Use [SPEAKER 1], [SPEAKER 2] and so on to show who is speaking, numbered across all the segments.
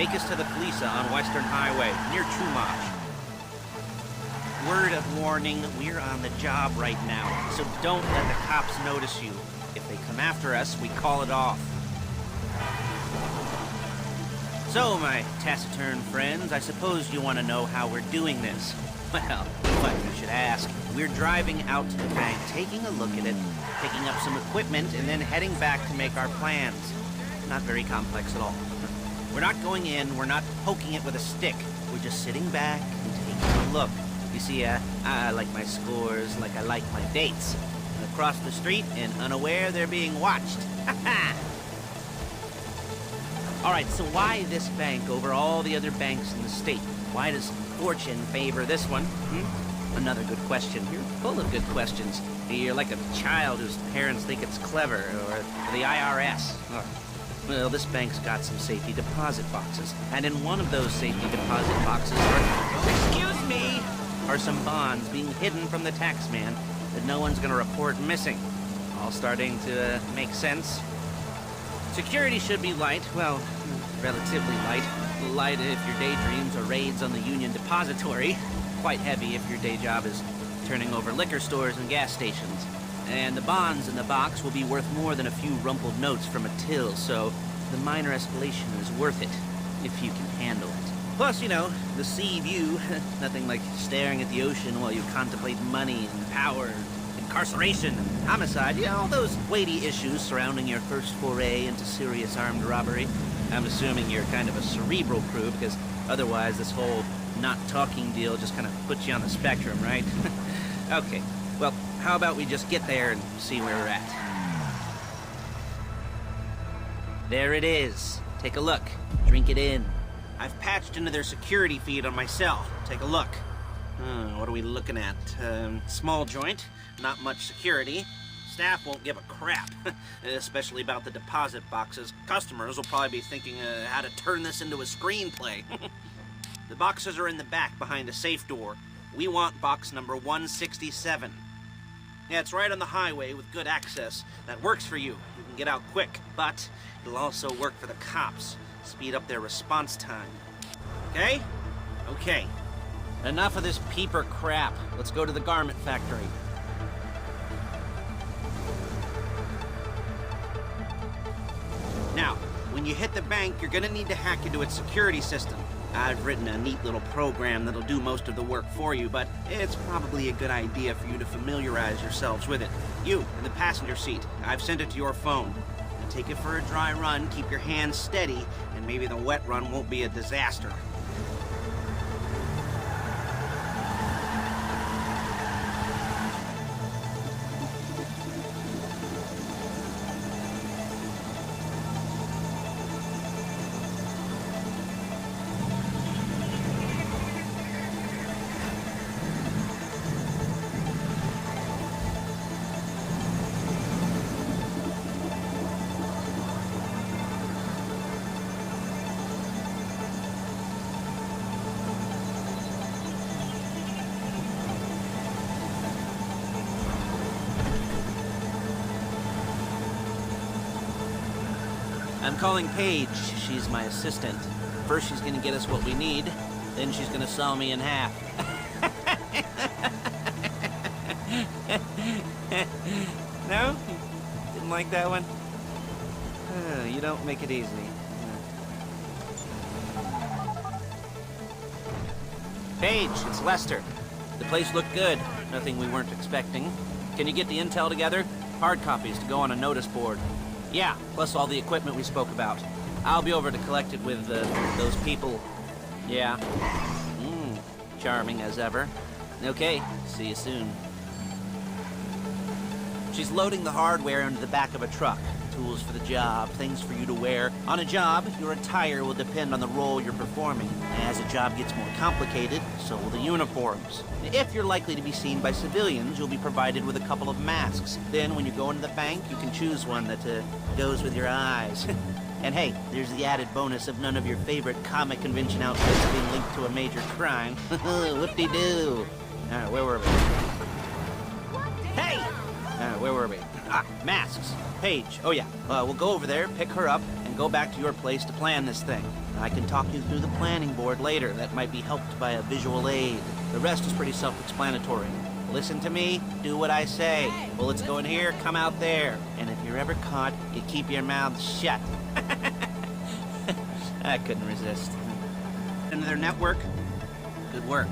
[SPEAKER 1] Take us to the Fleeca on Western Highway, near Chumash. Word of warning, we're on the job right now, so don't let the cops notice you. If they come after us, we call it off. So, my taciturn friends, I suppose you want to know how we're doing this. Well, funny you should ask. We're driving out to the bank, taking a look at it, picking up some equipment, and then heading back to make our plans. Not very complex at all. We're not going in, we're not poking it with a stick. We're just sitting back and taking a look. You see, I like my scores like I like my dates. And across the street, and unaware they're being watched. All right, so why this bank over all the other banks in the state? Why does fortune favor this one? Another good question. You're full of good questions. You're like a child whose parents think it's clever, or the IRS. Well, this bank's got some safety deposit boxes, and in one of those safety deposit boxes excuse me, are some bonds being hidden from the tax man that no one's gonna report missing. All starting to make sense. Security should be light, well, relatively light. Light if your daydreams are raids on the Union Depository. Quite heavy if your day job is turning over liquor stores and gas stations. And the bonds in the box will be worth more than a few rumpled notes from a till, so the minor escalation is worth it, if you can handle it. Plus, you know, the sea view, nothing like staring at the ocean while you contemplate money and power, incarceration and homicide, you know, all those weighty issues surrounding your first foray into serious armed robbery. I'm assuming you're kind of a cerebral crew, because otherwise this whole not talking deal just kind of puts you on the spectrum, right? Okay, well, how about we just get there and see where we're at? There it is. Take a look. Drink it in. I've patched into their security feed on my cell. Take a look. What are we looking at? Small joint, not much security. Staff won't give a crap, especially about the deposit boxes. Customers will probably be thinking how to turn this into a screenplay. The boxes are in the back behind a safe door. We want box number 167. Yeah, it's right on the highway with good access. That works for you. You can get out quick, but it'll also work for the cops. Speed up their response time. Okay? Okay. Enough of this peeper crap. Let's go to the garment factory. Now, when you hit the bank, you're gonna need to hack into its security system. I've written a neat little program that'll do most of the work for you, but it's probably a good idea for you to familiarize yourselves with it. You, in the passenger seat, I've sent it to your phone. Take it for a dry run, keep your hands steady, and maybe the wet run won't be a disaster. I'm calling Paige. She's my assistant. First she's gonna get us what we need, then she's gonna saw me in half. No? Didn't like that one? You don't make it easy. Paige, it's Lester. The place looked good. Nothing we weren't expecting. Can you get the intel together? Hard copies to go on a notice board. Yeah, plus all the equipment we spoke about. I'll be over to collect it with those people. Yeah. Charming as ever. Okay, see you soon. She's loading the hardware into the back of a truck. Tools for the job, things for you to wear. On a job, your attire will depend on the role you're performing. As the job gets more complicated, so will the uniforms. If you're likely to be seen by civilians, you'll be provided with a couple of masks. Then when you go into the bank, you can choose one that goes with your eyes. And hey, there's the added bonus of none of your favorite comic convention outfits being linked to a major crime. Whoop-de-doo. Alright, where were we? Hey! Where were we? Masks. Paige. Oh yeah. We'll go over there, pick her up, and go back to your place to plan this thing. I can talk you through the planning board later. That might be helped by a visual aid. The rest is pretty self-explanatory. Listen to me, do what I say. Bullets go in here, come out there. And if you're ever caught, you keep your mouth shut. I couldn't resist. Into their network? Good work.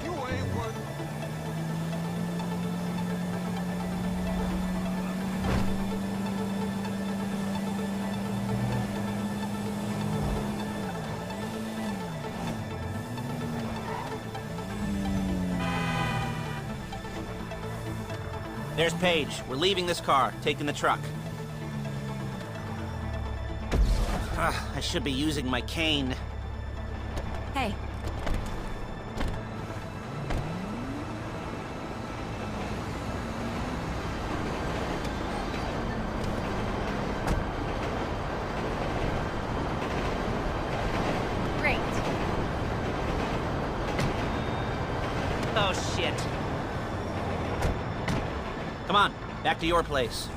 [SPEAKER 2] You ain't one.
[SPEAKER 1] There's Paige. We're leaving this car, taking the truck. I should be using my cane.
[SPEAKER 3] Hey. Great.
[SPEAKER 1] Oh, shit. Come on, back to your place.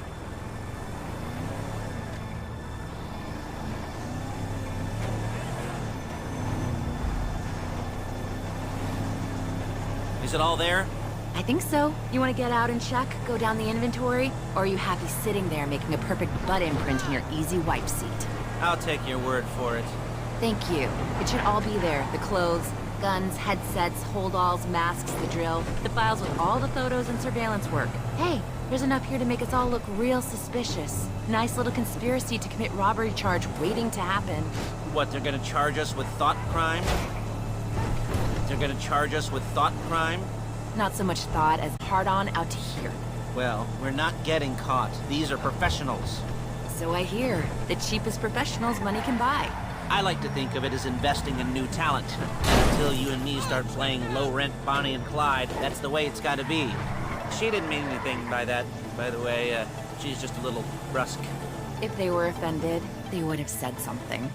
[SPEAKER 1] Is it all there?
[SPEAKER 3] I think so. You want to get out and check, go down the inventory, or are you happy sitting there making a perfect butt imprint in your easy wipe seat?
[SPEAKER 1] I'll take your word for it.
[SPEAKER 3] Thank you. It should all be there. The clothes, guns, headsets, hold-alls, masks, the drill, the files with all the photos and surveillance work. Hey, there's enough here to make us all look real suspicious. Nice little conspiracy to commit robbery charge waiting to happen.
[SPEAKER 1] What, they're gonna charge us with thought crime? They're gonna charge us with thought crime?
[SPEAKER 3] Not so much thought as hard-on out to here.
[SPEAKER 1] Well, we're not getting caught. These are professionals.
[SPEAKER 3] So I hear. The cheapest professionals money can buy.
[SPEAKER 1] I like to think of it as investing in new talent. Until you and me start playing low-rent Bonnie and Clyde, that's the way it's gotta be. She didn't mean anything by that, by the way. She's just a little brusque.
[SPEAKER 3] If they were offended, they would have said something.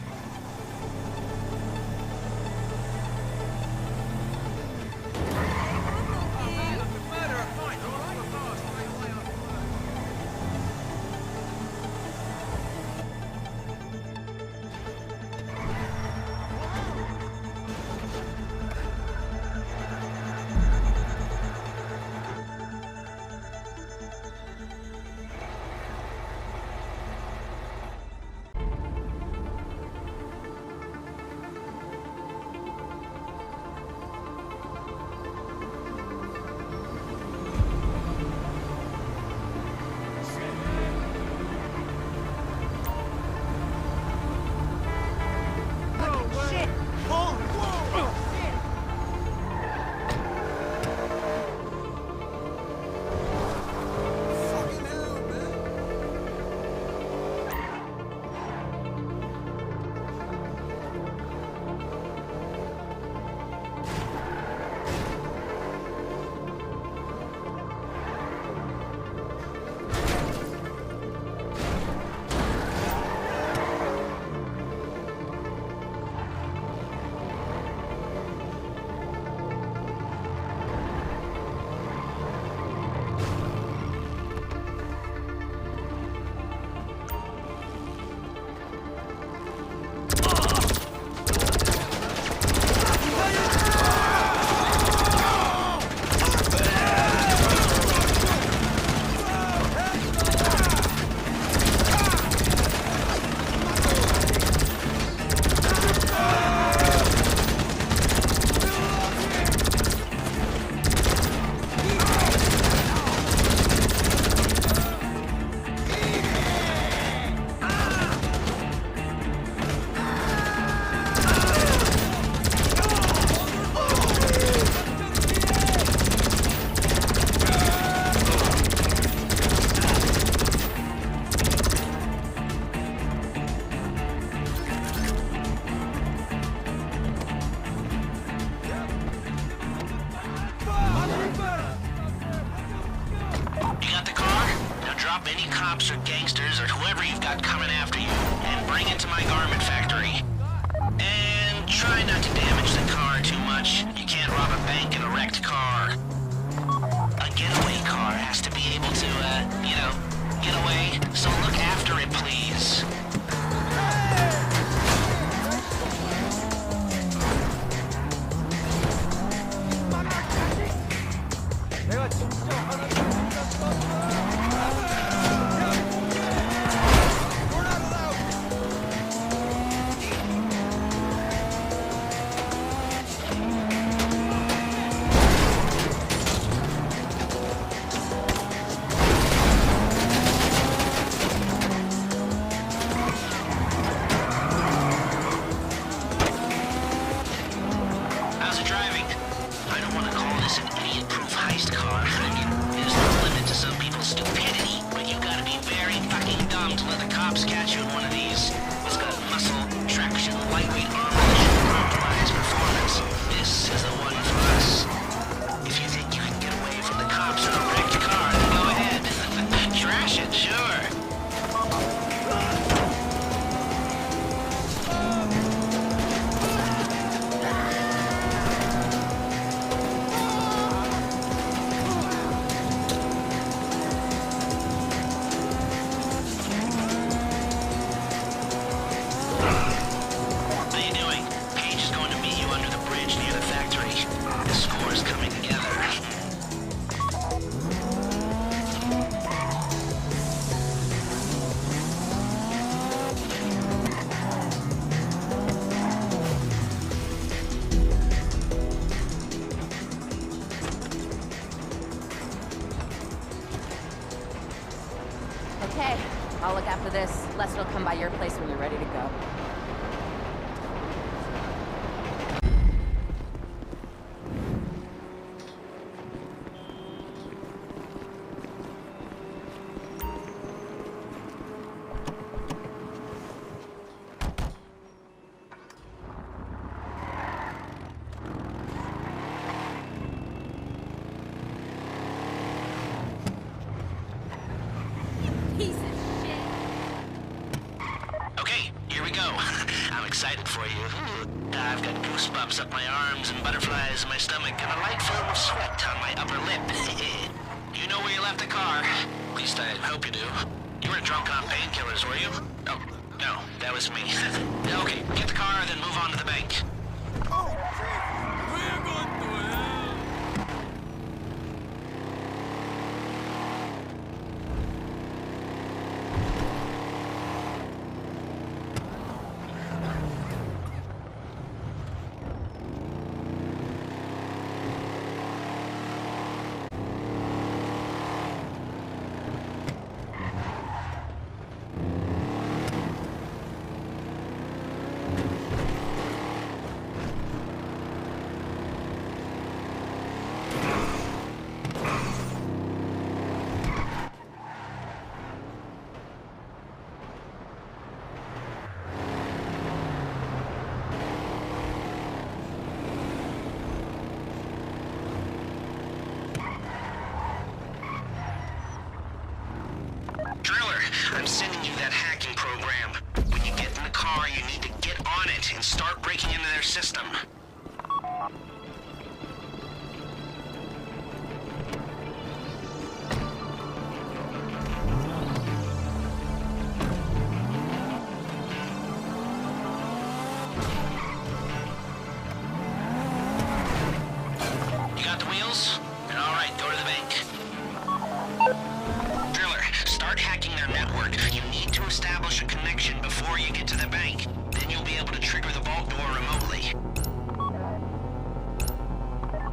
[SPEAKER 1] cops or gangsters or whoever you've got coming after you, and bring it to my garment factory. And try not to damage the car too much. You can't rob a bank in a wrecked car. A getaway car has to be able to, get away, so look after it, please. How's it driving? I don't want to call this an idiot-proof heist car. I mean, there's no limit to some people's stupidity, but you gotta be very fucking dumb to let the cops catch you in one of these. It's got muscle, traction, lightweight armor that should compromise performance. This is the one for us. If you think you can get away from the cops in a wrecked car, then go ahead. Trash it, sure.
[SPEAKER 3] Okay, I'll look after this. Lester will come by your place when you're ready to go. Piece of shit.
[SPEAKER 1] Okay, here we go. I'm excited for you. I've got goosebumps up my arms and butterflies in my stomach and a light film of sweat on my upper lip. You know where you left the car? At least I hope you do. You weren't drunk on painkillers, were you? Oh, no, that was me. Okay, get the car, then move on to the bank.
[SPEAKER 2] Oh, shit! We're going to hell!
[SPEAKER 1] Driller, I'm sending you that hacking program. When you get in the car, you need to get on it and start breaking into their system. You got the wheels? All right, go to the bank. Driller, start hacking their network. You need to establish a connection before you get to the bank. Then you'll be able to trigger the vault door remotely.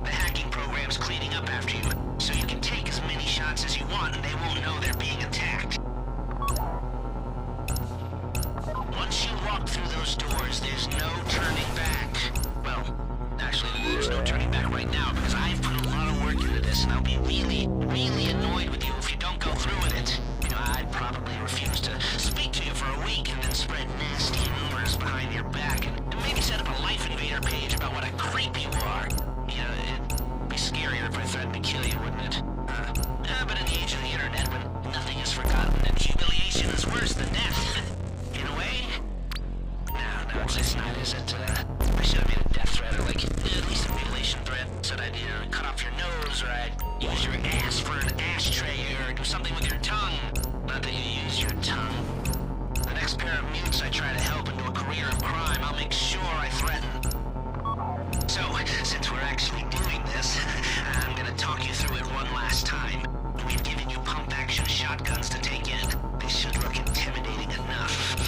[SPEAKER 1] The hacking program's cleaning up after you, so you can take as many shots as you want and they won't know they're being attacked. Once you walk through those doors, there's no turning back. Well, actually, there's no turning back right now because I've put a lot of work into this and I'll be really, really annoyed with you if you don't go through with it. You know, I'd probably refuse to speak to you for a week and then spread nasty rumors behind your back and maybe set up a Life Invader page about what a creep you are. You know, it'd be scarier if I threatened to kill you, wouldn't it? But in the age of the internet, when nothing is forgotten and humiliation is worse than death, in a way, no, it's not, is it? I should have made a death threat or like at least a mutilation threat. Said I'd cut off your nose or I'd use your ass for an ashtray or do something with your tongue. Not that you use your tongue. The next pair of mutes I try to help into a career of crime, I'll make sure I threaten. So, since we're actually doing this, I'm gonna talk you through it one last time. We've given you pump-action shotguns to take in. They should look intimidating enough.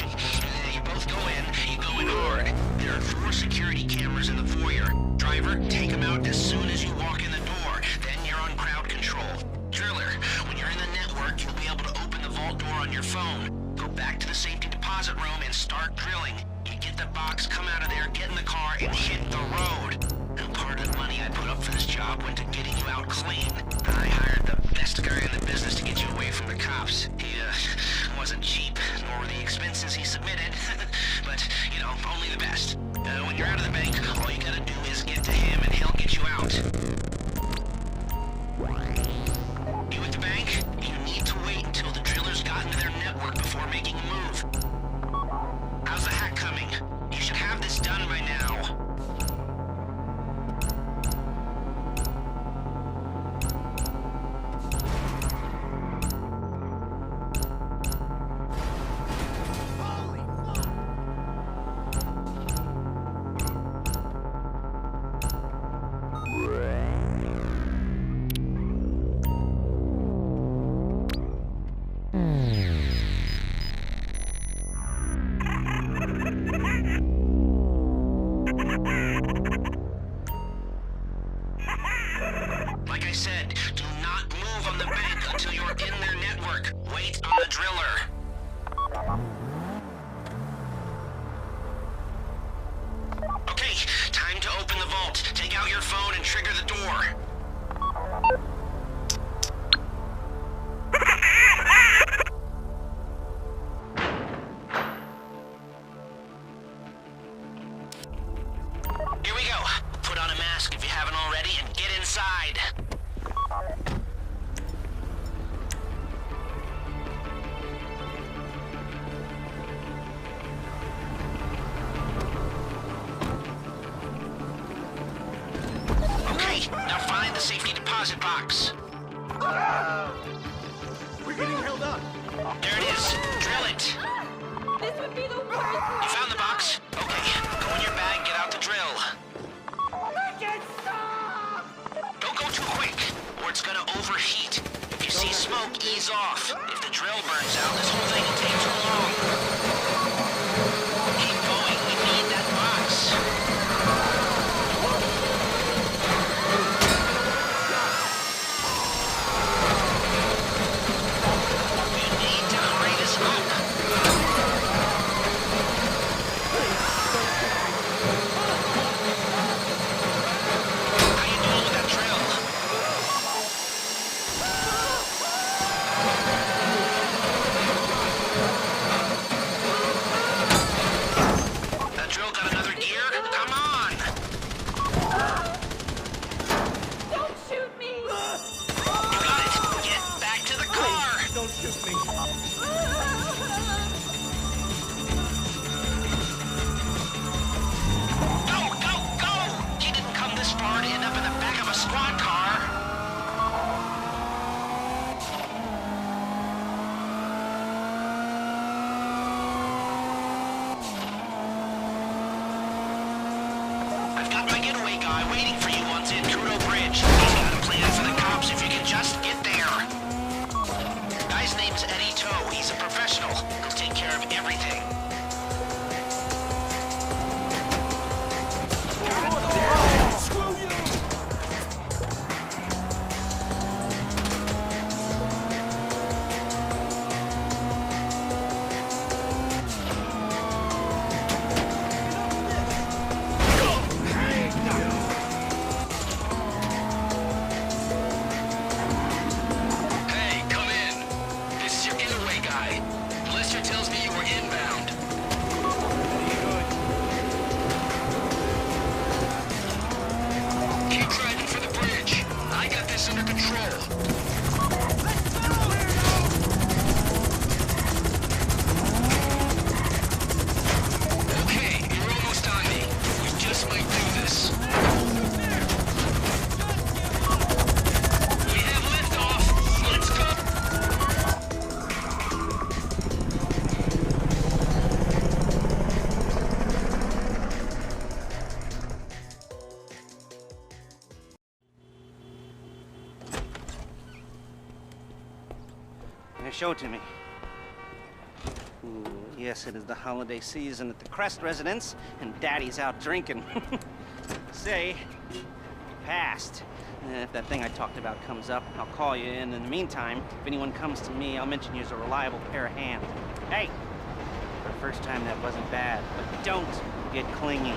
[SPEAKER 1] You both go in, you go in hard. There are 4 security cameras in the foyer. Driver, take them out as soon as you walk in the door. Then you're on crowd control. Driller, when you're in the network, you'll be able to open the vault door on your phone. Go back to the safety deposit room and start drilling. You get the box, come out of there, get in the car, and hit the road. Now, part said, do not move on the bank until you're in their network. Wait on the driller. Okay, time to open the vault. Take out your phone and trigger the door. Here we go. Put on a mask if you haven't already and get inside. Okay, now find the safety deposit box.
[SPEAKER 2] We're getting held up.
[SPEAKER 1] There it is. Drill it.
[SPEAKER 3] This would be the worst!
[SPEAKER 1] You found the box? Okay, go in your bag, get out the drill. Don't go too quick, or it's gonna overheat. If you see smoke, ease off. If the drill burns out, this whole thing will take too long. Keep going, we need that box. You need to hurry this up. How you doing with that drill? That drill got another gear? Come on!
[SPEAKER 3] Don't shoot me!
[SPEAKER 1] You got it! Get back to the car!
[SPEAKER 2] Don't shoot me.
[SPEAKER 1] Go, go, go! He didn't come this far to end up in the back of a squad car. I've got my getaway guy waiting for you on Trudeau Bridge. He's got a plan for the cops if you can just get there. Guy's name's Eddie Toe. He's a professional. He'll take care of everything.
[SPEAKER 2] Screw you!
[SPEAKER 1] Hey, come in. This is your getaway guy. Blister tells me you were inbound. Keep driving for the bridge. I got this under control. Okay, you're almost on me. We just might do this. We have liftoff. Let's go. Now show it to me. Ooh, yes, it is the holiday season at the Crest residence, and Daddy's out drinking. Say, you passed. If that thing I talked about comes up, I'll call you in. In the meantime, if anyone comes to me, I'll mention you as a reliable pair of hands. Hey, for the first time that wasn't bad, but don't get clingy.